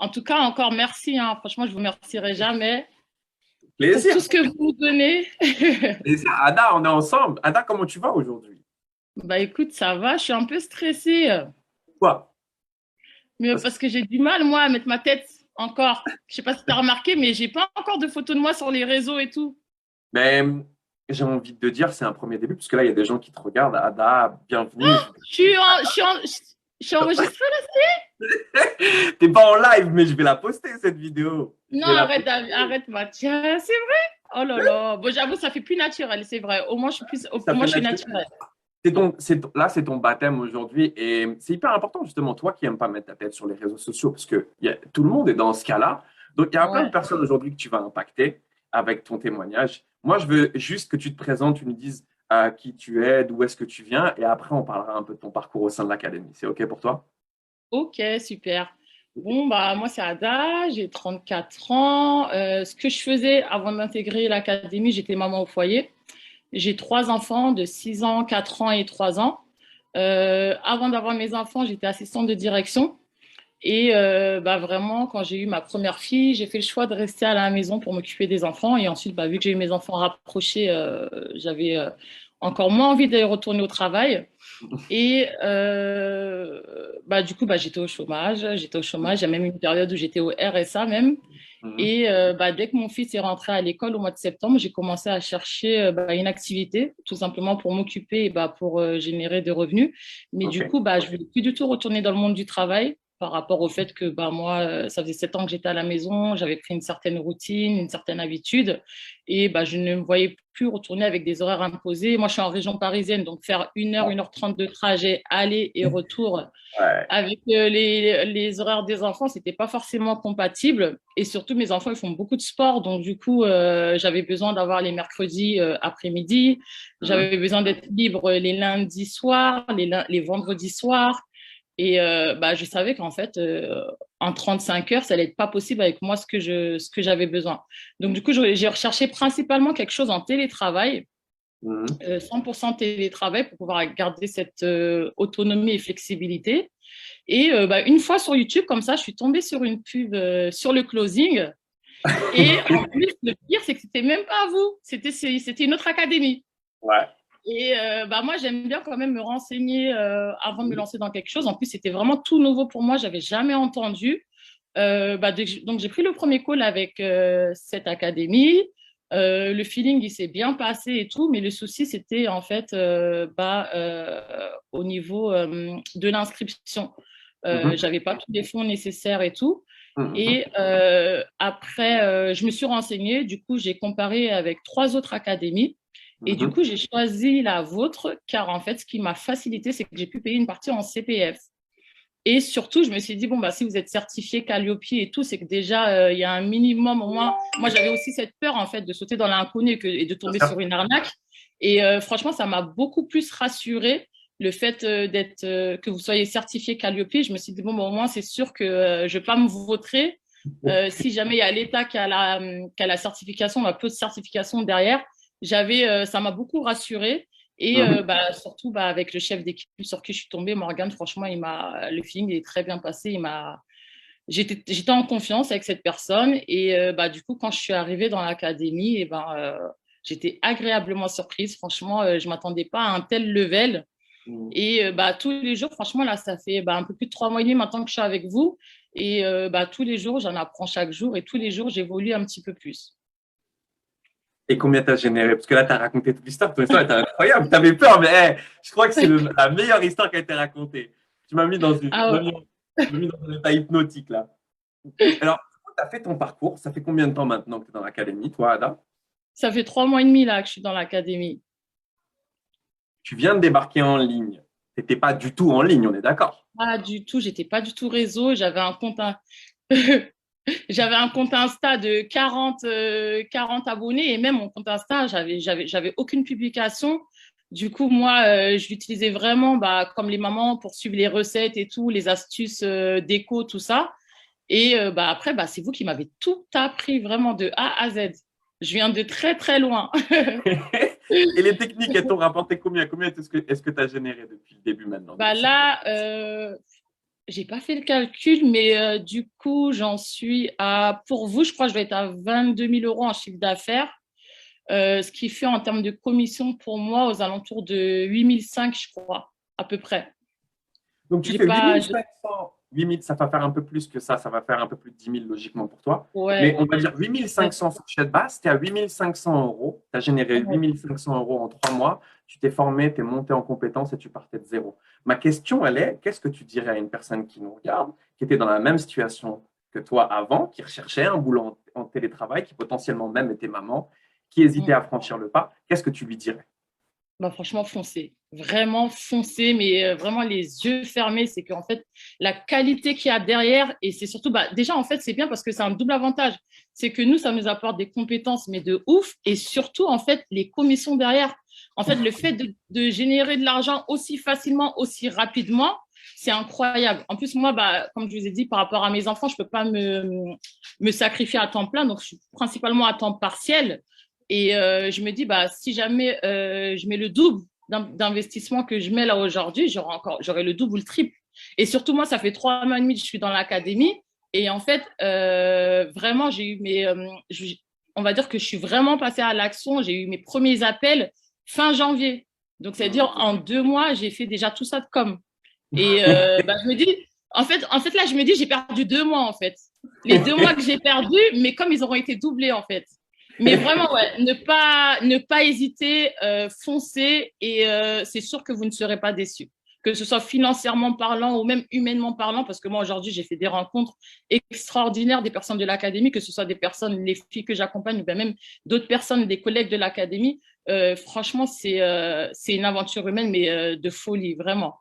En tout cas, encore merci. Hein. Franchement, je vous remercierai jamais pour Plaisir. tout ce que vous nous donnez. Plaisir. Ada, on est ensemble. Ada, comment tu vas aujourd'hui? Bah écoute, ça va, je suis un peu stressée. Quoi? Mais Parce- parce que j'ai du mal, moi, à mettre ma tête encore. Je sais pas si tu as remarqué, mais j'ai pas encore de photos de moi sur les réseaux et tout. Mais j'ai envie de te dire, c'est un premier début, parce que là, il y a des gens qui te regardent. Ada, bienvenue. Je suis enregistrée là. T'es pas en live, mais je vais la poster, cette vidéo. Je Non, vais la arrête, poster. arrête, Mathieu. C'est vrai. Oh là là. Bon, j'avoue, ça fait plus naturel, c'est vrai. Au moins, je suis plus, au Ça moins, fait je suis naturel. naturelle. Là, c'est ton baptême aujourd'hui. Et c'est hyper important, justement, toi qui n'aimes pas mettre ta tête sur les réseaux sociaux, parce que tout le monde est dans ce cas-là. Donc, il y a plein de Ouais. personnes aujourd'hui que tu vas impacter avec ton témoignage. Moi, je veux juste que tu te présentes, tu me dises qui tu es, d'où est-ce que tu viens, et après, on parlera un peu de ton parcours au sein de l'académie. C'est OK pour toi? Ok, super. Bon, bah, moi, c'est Ada, j'ai 34 ans. Ce que je faisais avant d'intégrer l'académie, j'étais maman au foyer. J'ai trois enfants de 6 ans, 4 ans et 3 ans. Avant d'avoir mes enfants, j'étais assistante de direction. Et bah, vraiment, quand j'ai eu ma première fille, j'ai fait le choix de rester à la maison pour m'occuper des enfants. Et ensuite, bah, vu que j'ai eu mes enfants rapprochés, j'avais encore moins envie d'aller retourner au travail. Et bah, du coup, bah, j'étais au chômage. J'étais au chômage. Il y a même une période où j'étais au RSA même. Mhm. Et bah, dès que mon fils est rentré à l'école au mois de septembre, j'ai commencé à chercher bah, une activité, tout simplement pour m'occuper et bah, pour générer des revenus. Mais du OK. coup, bah, je ne voulais plus du tout retourner dans le monde du travail par rapport au fait que bah, moi, ça faisait 7 ans que j'étais à la maison, j'avais pris une certaine routine, une certaine habitude, et bah, je ne me voyais plus retourner avec des horaires imposés. Moi, je suis en région parisienne, donc faire 1 heure 1 h 30 de trajet, aller et retour, Ouais. avec les horaires des enfants, c'était pas forcément compatible. Et surtout, mes enfants, ils font beaucoup de sport. Donc, du coup, j'avais besoin d'avoir les mercredis après-midi. Mhm. J'avais besoin d'être libre les lundis soirs, les vendredis soirs. Et bah, je savais qu'en fait, en 35 heures, ça allait être pas possible avec moi ce que j'avais besoin. Donc, du coup, j'ai recherché principalement quelque chose en télétravail, Mhm. 100% télétravail pour pouvoir garder cette autonomie et flexibilité. Et bah, une fois sur YouTube, comme ça, je suis tombée sur une pub sur le closing. Et en plus, le pire, c'est que c'était même pas vous, c'était une autre académie. Ouais. Et bah, moi, j'aime bien quand même me renseigner avant de me Mhm. lancer dans quelque chose. En plus, c'était vraiment tout nouveau pour moi, j'avais jamais entendu. Bah, donc, j'ai pris le premier call avec cette académie. Le feeling, il s'est bien passé et tout, mais le souci, c'était en fait bah, au niveau de l'inscription. Mhm. J'avais pas tous les fonds nécessaires et tout. Mhm. Et après, je me suis renseignée. Du coup, j'ai comparé avec trois autres académies. Et du Mhm. coup, j'ai choisi la vôtre, car en fait, ce qui m'a facilité, c'est que j'ai pu payer une partie en CPF. Et surtout, je me suis dit, bon, bah, si vous êtes certifié Calliope et tout, c'est que déjà, il y a un minimum au moins. Moi, j'avais aussi cette peur, en fait, de sauter dans l'inconnu et de Bien tomber sûr. sur une arnaque. Et franchement, ça m'a beaucoup plus rassurée, le fait que vous soyez certifié Calliope. Je me suis dit, bon, bah, au moins, c'est sûr que je ne vais pas me vautrer. Si jamais il y a l'État qui a la certification, la peu de certification derrière, ça m'a beaucoup rassurée. Et Mhm. bah, surtout bah, avec le chef d'équipe sur qui je suis tombée, Morgane, franchement, le feeling est très bien passé. J'étais en confiance avec cette personne. Et bah, du coup, quand je suis arrivée dans l'académie, et ben, j'étais agréablement surprise. Franchement, je ne m'attendais pas à un tel level. Mhm. Et bah, tous les jours, franchement, là, ça fait bah, un peu plus de 3 mois et demi maintenant que je suis avec vous. Et bah, tous les jours, j'en apprends chaque jour. Et tous les jours, j'évolue un petit peu plus. Et combien t'as généré? Parce que là, t'as raconté toute l'histoire. Ton histoire était incroyable. T'avais peur, mais je crois que c'est la meilleure histoire qui a été racontée. Tu m'as mis dans Ah ouais. tu m'as mis dans un état hypnotique, là. Alors, tu as fait ton parcours. Ça fait combien de temps maintenant que tu es dans l'académie, toi, Ada? Ça fait 3 mois et demi là que je suis dans l'académie. Tu viens de débarquer en ligne. Tu n'étais pas du tout en ligne, on est d'accord. Pas du tout, j'étais pas du tout réseau. J'avais un compte Insta de 40 abonnés et même mon compte Insta, j'avais aucune publication. Du coup, moi, je l'utilisais vraiment bah, comme les mamans pour suivre les recettes et tout, les astuces déco, tout ça. Et bah, après, bah, c'est vous qui m'avez tout appris vraiment de A à Z. Je viens de très, très loin. Et les techniques, elles t'ont rapporté combien? Combien est-ce que tu as généré depuis le début maintenant? Bah, Donc, là, J'ai pas fait le calcul, mais du coup, j'en suis à, pour vous, je crois que je dois être à 22 000 euros en chiffre d'affaires, ce qui fait en termes de commission pour moi aux alentours de 8 500, je crois, à peu près. Donc, tu J'ai fais pas, 8500, 8000, ça va faire un peu plus que ça va faire un peu plus de 10 000 logiquement pour toi. Mais ouais, on va dire 8500 fourchette basse, tu es à 8500 euros, tu as généré ouais. 8500 euros en 3 mois, tu t'es formé, tu es monté en compétences et tu partais de zéro. Ma question, elle est, qu'est-ce que tu dirais à une personne qui nous regarde, qui était dans la même situation que toi avant, qui recherchait un boulot en télétravail, qui potentiellement même était maman, qui hésitait à franchir le pas, qu'est-ce que tu lui dirais? Bah, franchement, foncez. Vraiment foncez, mais vraiment les yeux fermés. C'est qu'en fait, la qualité qu'il y a derrière, et c'est surtout, bah, déjà, en fait, c'est bien parce que c'est un double avantage. C'est que nous, ça nous apporte des compétences, mais de ouf. Et surtout, en fait, les commissions derrière. En fait, le fait de générer de l'argent aussi facilement, aussi rapidement, c'est incroyable. En plus, moi, bah, comme je vous ai dit, par rapport à mes enfants, je ne peux pas me sacrifier à temps plein. Donc, je suis principalement à temps partiel. Et je me dis, bah, si jamais je mets le double d'investissement que je mets là aujourd'hui, j'aurai le double ou le triple. Et surtout, moi, ça fait 3 mois et demi que je suis dans l'académie. Et en fait, vraiment, j'ai eu on va dire que je suis vraiment passée à l'action. J'ai eu mes premiers appels fin janvier. Donc, c'est-à-dire, en 2 mois, j'ai fait déjà tout ça de com. Et bah, je me dis, en fait, là, je me dis, j'ai perdu 2 mois, en fait. Les 2 mois que j'ai perdus, mais comme ils auront été doublés, en fait. Mais vraiment, ouais, ne pas hésiter, foncer et c'est sûr que vous ne serez pas déçus. Que ce soit financièrement parlant ou même humainement parlant, parce que moi aujourd'hui j'ai fait des rencontres extraordinaires des personnes de l'académie, que ce soit des personnes, les filles que j'accompagne, ou bien même d'autres personnes, des collègues de l'académie. Franchement, c'est une aventure humaine, mais de folie, vraiment.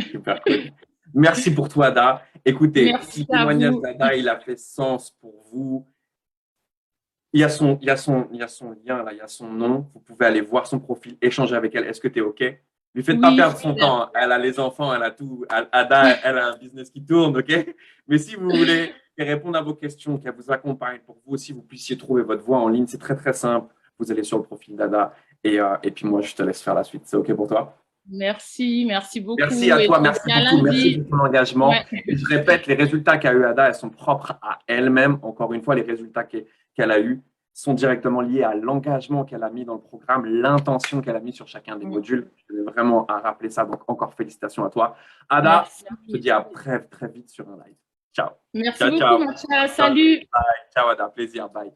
Super cool. Merci pour toi, Ada. Écoutez, si Merci le à témoignage vous. d'Ada, il a fait sens pour vous, il y a son lien là, il y a son nom. Vous pouvez aller voir son profil, échanger avec elle. Est-ce que tu es OK? Lui faites pas Oui, perdre son super. temps. Elle a les enfants, elle a tout. Ada, elle a un business qui tourne, OK? Mais si vous voulez qu'elle réponde à vos questions, qu'elle vous accompagne, pour que vous aussi, vous puissiez trouver votre voie en ligne, c'est très, très simple. Vous allez sur le profil d'Ada et puis moi, je te laisse faire la suite. C'est OK pour toi? Merci Merci beaucoup à et toi, puis on se merci dit à beaucoup, merci lundi. pour ton engagement. Ouais. Et je répète, les résultats qu'a eu Ada, elles sont propres à elle-même. Encore une fois, les résultats qu'elle a eus sont directement liés à l'engagement qu'elle a mis dans le programme, l'intention qu'elle a mis sur chacun des modules. Je tenais vraiment à rappeler ça, donc encore félicitations à toi. Ada, je te Merci. dis à très, très vite sur un live. Ciao. Merci Ciao, beaucoup, ciao. Mathias. Ciao, Salut. ciao Ada, plaisir, bye.